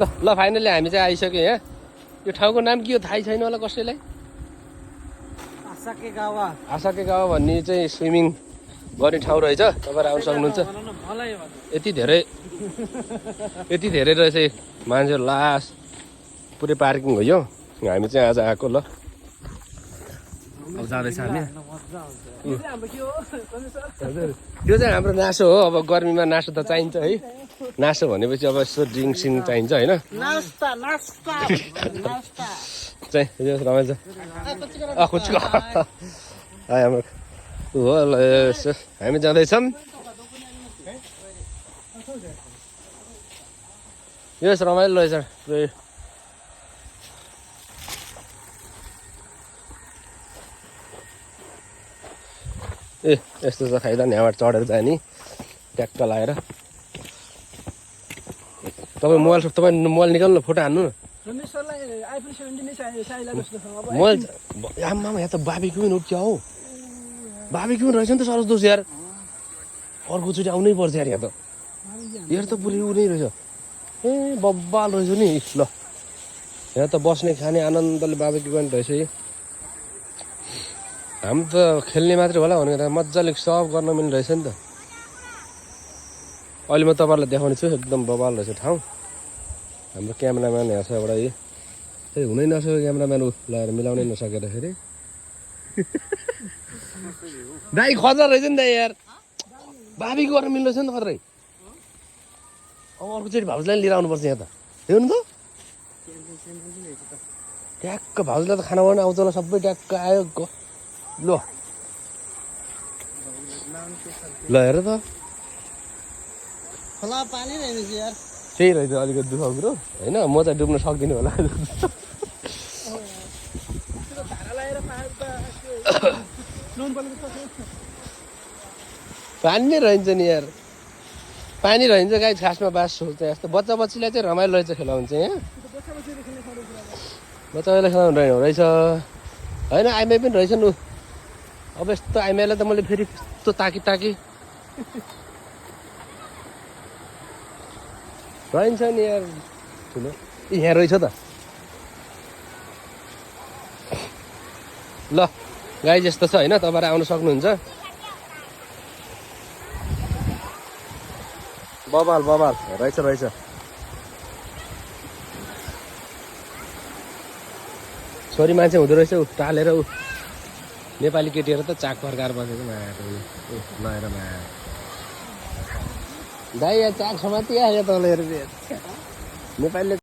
ल फाइनली हामी चाहिँ आइसक्यो यहाँ। यो ठाउँको नाम के हो थाहै छैन होला कसैलाई। आसाके गाउँ भन्ने चाहिँ स्विमिङ गर्ने ठाउँ रहेछ। तपाईँहरू आउनु सक्नुहुन्छ। यति धेरै रहेछ मान्छे लास पुरै पार्किङ हो यो। हामी चाहिँ आज आएको ल। अब जाँदैछ हामी। त्यो चाहिँ हाम्रो नासो हो। अब गर्मीमा नासो त चाहिन्छ है। नासो भनेपछि अब यसो ड्रिङ्क सिङ चाहिन्छ होइन। चाहिँ यो रमाइलो हाम्रो हो ल। यसो हामी जाँदैछौँ। यो रमाइलो रहेछ पुरै। ए यस्तो छ खाइदा नि यहाँबाट चढेर जाने ट्याक्क लगाएर। तपाईँ मोबाइल निकाल्नु न फोटो हान्नु न। मोबाइल आम्मा यहाँ त बाबीक्यू पनि उठ्यो हौ। बाबीक्यू पनि रहेछ नि त सरस दोष यार। अर्कोचोटि आउनै पर्छ यार यहाँ त। यहाँ त पुरै उ नै रहेछ। ए बब्बाल रहेछ नि ल। यहाँ त बस्ने खाने आनन्दले बाबीक्यू पनि रहेछ है। हामी त खेल्ने मात्रै होला भनेर मजाले सब गर्न मिल्ने रहेछ नि त। अहिले म तपाईँहरूलाई देखाउने छु एकदम बबाल रहेछ ठाउँ। हाम्रो क्यामेराम्यान यहाँ छ एउटा यही हुनै नसक्यो क्यामेराम्यान लगाएर मिलाउनै नसकेर फेरि। दाइ खतरा रहेछ नि दाइ यार। बाबी गर्न मिल्दो रहेछ नि त खत्रै। अब अर्कोचोटि भाउजूलाई लिएर आउनुपर्छ यहाँ त। हेर्नु त ट्याक्क भाउजूलाई त खाना बनाउनु आउँछ होला सबै ट्याक्क आयो। ल ल हेर त त्यही रहेछ अलिकति दुःख कुरो होइन। म चाहिँ डुब्न सक्दिनँ होला। पानी नै रहन्छ नि यार। पानी रहन्छ गाई खासमा बास सोच्छ यस्तो। बच्चा बच्चीलाई चाहिँ रमाइलो रहेछ खेलाउनु चाहिँ यहाँ। बच्चालाई खेलाउनु रहेछ होइन। आइमाई पनि रहेछ नि। अब यस्तो आइमाईलाई त मैले फेरि यस्तो ताकी रहन्छ नि यार ठुलो। यहाँ रहेछ त ल। गाई जस्तो छ होइन। तपाईँहरू आउनु सक्नुहुन्छ। बबाल रहेछ। छोरी मान्छे हुँदो रहेछ ऊ टालेर। ऊ नेपाली केटीहरू त चाक फर्काएर बसेको नहेर माया। दाइ यहाँ चाक समाति आयो तल हेरेर नेपालीले